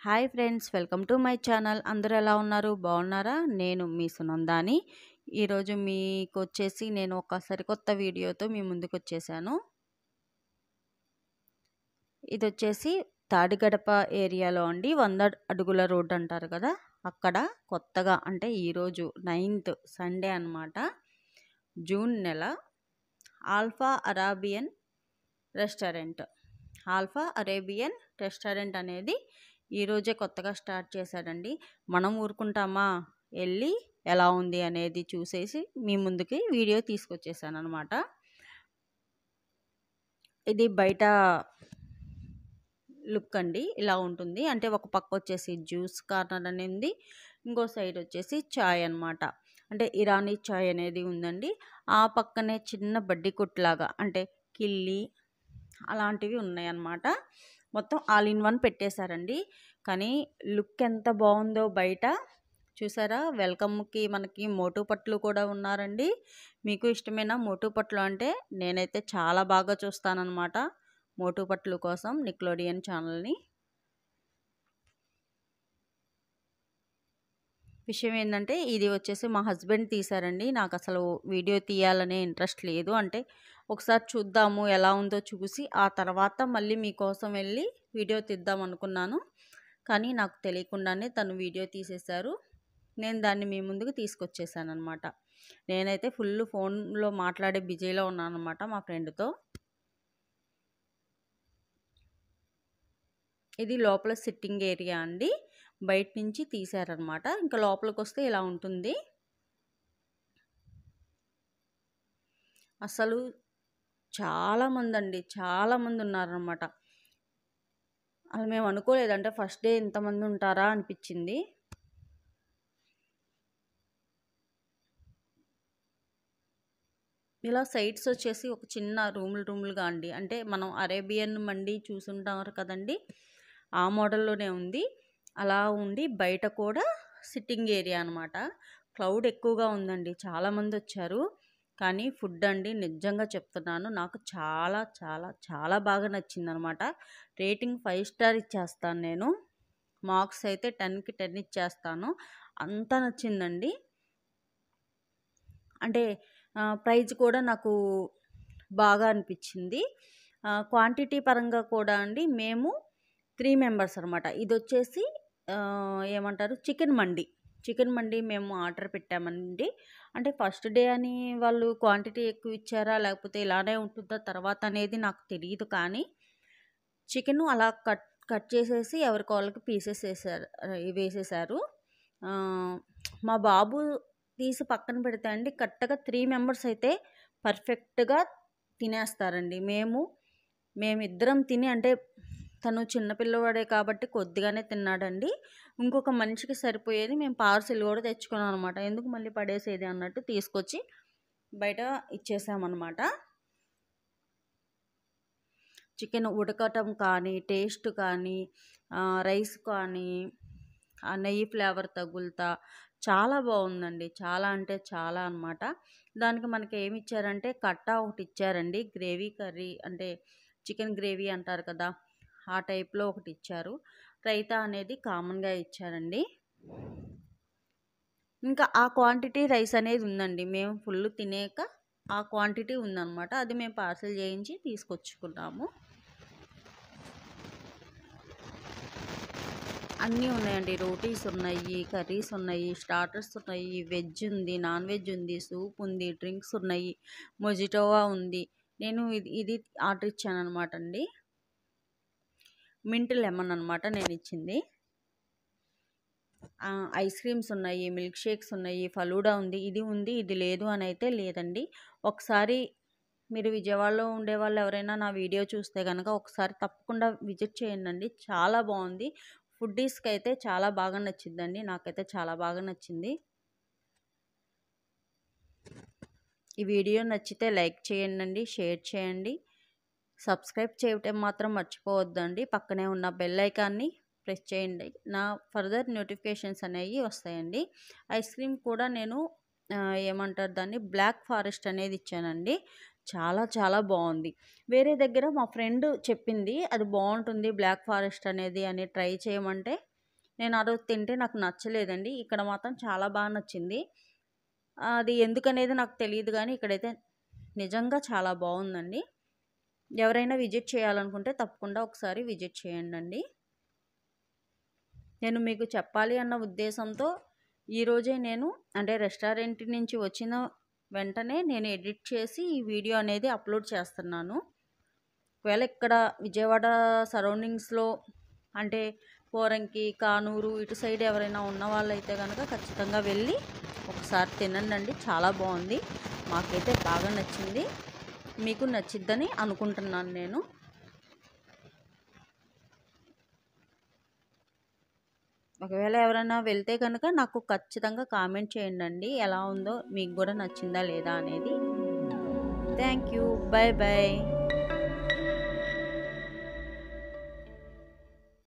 Hi friends, welcome to my channel. అందరూ ఎలా ఉన్నారు? బాగున్నారా? నేను మీ సునందాని. ఈరోజు మీకొచ్చేసి నేను ఒక సరికొత్త వీడియోతో మీ ముందుకు వచ్చేసాను. ఇది వచ్చేసి తాడిగడప ఏరియాలో అండి, 100 అడుగుల రోడ్ అంటారు కదా, అక్కడ కొత్తగా అంటే ఈరోజు 9th సండే అనమాట, జూన్ నెల, ఆల్ఫా అరేబియన్ రెస్టారెంట్ అనేది ఈరోజే కొత్తగా స్టార్ట్ చేశాడండి. మనం ఊరుకుంటామా, వెళ్ళి ఎలా ఉంది అనేది చూసేసి మీ ముందుకి వీడియో తీసుకొచ్చేసాను అనమాట. ఇది బయట లుక్ అండి, ఇలా ఉంటుంది. అంటే ఒక పక్క వచ్చేసి జ్యూస్ కార్నర్ అనేది, ఇంకో సైడ్ వచ్చేసి చాయ్ అనమాట. అంటే ఇరానీ చాయ్ అనేది ఉందండి. ఆ పక్కనే చిన్న బడ్డీ కొట్టులాగా అంటే కిల్లి అలాంటివి ఉన్నాయన్నమాట. మొత్తం ఆల్ ఇన్ వన్ పెట్టేశారండి. కానీ లుక్ ఎంత బాగుందో బయట చూసారా. వెల్కమ్కి మనకి మోటు పట్లు కూడా ఉన్నారండి. మీకు ఇష్టమైన మోటు పట్లు అంటే నేనైతే చాలా బాగా చూస్తానన్నమాట. మోటు పట్లు కోసం నిక్లోడియన్ ఛానల్ని. విషయం ఏంటంటే ఇది వచ్చేసి మా హస్బెండ్ తీశారండి. నాకు అసలు వీడియో తీయాలనే ఇంట్రెస్ట్ లేదు. అంటే ఒకసారి చూద్దాము ఎలా ఉందో చూసి ఆ తర్వాత మళ్ళీ మీకోసం వెళ్ళి వీడియో తీద్దాం అనుకున్నాను. కానీ నాకు తెలియకుండానే తను వీడియో తీసేశారు. నేను దాన్ని మీ ముందుకు తీసుకొచ్చేసాను అనమాట. నేనైతే ఫుల్ ఫోన్లో మాట్లాడే బిజీలో ఉన్నాను అనమాట మా ఫ్రెండ్తో. ఇది లోపల సిట్టింగ్ ఏరియా అండి, బయట నుంచి తీశారనమాట. ఇంకా లోపలికి వస్తే ఇలా ఉంటుంది. అసలు చాలామంది అండి, చాలామంది ఉన్నారనమాట. అసలు మేము అనుకోలేదంటే ఫస్ట్ డే ఇంతమంది ఉంటారా అనిపించింది. ఇలా సైడ్స్ వచ్చేసి ఒక చిన్న రూములుగా అండి. అంటే మనం అరేబియన్ మండి చూసుంటారు కదండి, ఆ మోడల్లోనే ఉంది. అలా ఉండి బయట కూడా సిట్టింగ్ ఏరియా అనమాట. క్రౌడ్ ఎక్కువగా ఉందండి, చాలామంది వచ్చారు. కానీ ఫుడ్ అండి నిజంగా చెప్తున్నాను, నాకు చాలా చాలా చాలా బాగా నచ్చింది అనమాట. రేటింగ్ 5 స్టార్ ఇచ్చేస్తాను నేను. మార్క్స్ అయితే 10కి 10 ఇచ్చేస్తాను, అంత నచ్చిందండి. అంటే ప్రైజ్ కూడా నాకు బాగా అనిపించింది. క్వాంటిటీ పరంగా కూడా అండి, మేము 3 మెంబర్స్ అనమాట. ఇది వచ్చేసి ఏమంటారు, చికెన్ మండి మేము ఆర్డర్ పెట్టామండి. అంటే ఫస్ట్ డే అని వాళ్ళు క్వాంటిటీ ఎక్కువ ఇచ్చారా లేకపోతే ఇలానే ఉంటుందా తర్వాత అనేది నాకు తెలియదు. కానీ చికెన్ అలా కట్ చేసేసి ఎవరికి వాళ్ళకి పీసెస్ వేసేసారు. మా బాబు తీసి పక్కన పెడితే అండి, కరెక్ట్గా 3 మెంబర్స్ అయితే పర్ఫెక్ట్గా తినేస్తారండి. మేమిద్దరం తిని, అంటే తను చిన్నపిల్లవాడే కాబట్టి కొద్దిగానే తిన్నాడండి. ఇంకొక మనిషికి సరిపోయేది మేము పార్సిల్ కూడా తెచ్చుకున్నాం అనమాట. ఎందుకు మళ్ళీ పడేసేది అన్నట్టు తీసుకొచ్చి బయట ఇచ్చేసామన్నమాట. చికెన్ ఉడకటం కానీ, టేస్ట్ కానీ, రైస్ కానీ, ఆ నెయ్యి ఫ్లేవర్ తగులుతా చాలా బాగుందండి. చాలా అంటే చాలా అనమాట. దానికి మనకి ఏమి ఇచ్చారంటే కట్ట ఒకటి ఇచ్చారండి, గ్రేవీ కర్రీ అంటే చికెన్ గ్రేవీ అంటారు కదా, ఆ టైప్లో ఒకటి ఇచ్చారు. రైతా అనేది కామన్గా ఇచ్చారండి. ఇంకా ఆ క్వాంటిటీ రైస్ అనేది ఉందండి. మేము ఫుల్ తినేక ఆ క్వాంటిటీ ఉందన్నమాట. అది మేము పార్సల్ చేయించి తీసుకొచ్చుకున్నాము. అన్నీ ఉన్నాయండి. రోటీస్ ఉన్నాయి, కర్రీస్ ఉన్నాయి, స్టార్టర్స్ ఉన్నాయి, వెజ్ ఉంది, నాన్ వెజ్ ఉంది, సూప్ ఉంది, డ్రింక్స్ ఉన్నాయి, మొజిటోవా ఉంది. నేను ఇది ఆర్డర్ ఇచ్చాను అనమాట అండి. మింట్ లెమన్ అనమాట నేను ఇచ్చింది. ఐస్ క్రీమ్స్ ఉన్నాయి, మిల్క్ షేక్స్ ఉన్నాయి, ఫలూడా ఉంది. ఇది లేదు అని అయితే లేదండి. ఒకసారి మీరు విజయవాడలో ఉండే వాళ్ళు ఎవరైనా నా వీడియో చూస్తే కనుక ఒకసారి తప్పకుండా విజిట్ చేయండి. చాలా బాగుంది. ఫుడ్డీస్కి అయితే చాలా బాగా నచ్చిందండి. నాకైతే చాలా బాగా నచ్చింది. ఈ వీడియో నచ్చితే లైక్ చేయండి, షేర్ చేయండి, సబ్స్క్రైబ్ చేయటం మాత్రం మర్చిపోవద్దండి. పక్కనే ఉన్న బెల్ ఐకాన్ని ప్రెస్ చేయండి, నా ఫర్దర్ నోటిఫికేషన్స్ అనేవి వస్తాయండి. ఐస్ క్రీమ్ కూడా నేను ఏమంటారు దాన్ని, బ్లాక్ ఫారెస్ట్ అనేది ఇచ్చానండి. చాలా చాలా బాగుంది. వేరే దగ్గర మా ఫ్రెండ్ చెప్పింది అది బాగుంటుంది బ్లాక్ ఫారెస్ట్ అనేది అని ట్రై చేయమంటే నేను ఆ రోజు తింటే నాకు నచ్చలేదండి. ఇక్కడ మాత్రం చాలా బాగా నచ్చింది. అది ఎందుకనేది నాకు తెలీదు గానీ, ఇక్కడైతే నిజంగా చాలా బావుందండి. ఎవరైనా విజిట్ చేయాలనుకుంటే తప్పకుండా ఒకసారి విజిట్ చేయండండి. నేను మీకు చెప్పాలి అన్న ఉద్దేశంతో ఈరోజే నేను అంటే రెస్టారెంట్ నుంచి వచ్చిన వెంటనే నేను ఎడిట్ చేసి ఈ వీడియో అనేది అప్లోడ్ చేస్తున్నాను. ఒకవేళ ఇక్కడ విజయవాడ సరౌండింగ్స్‌లో అంటే పోరంకి, కానూరు ఇటు సైడ్ ఎవరైనా ఉన్న వాళ్ళైతే గనక ఖచ్చితంగా వెళ్ళి ఒకసారి తినండండి. చాలా బాగుంది. మాకైతే బాగా నచ్చింది. మీకు నచ్చిద్దని అనుకుంటున్నాను నేను. ఒకవేళ ఎవరైనా వెళ్తే కనుక నాకు ఖచ్చితంగా కామెంట్ చేయండండి. ఎలా ఉందో మీకు కూడా నచ్చిందా లేదా అనేది. Thank you. By by.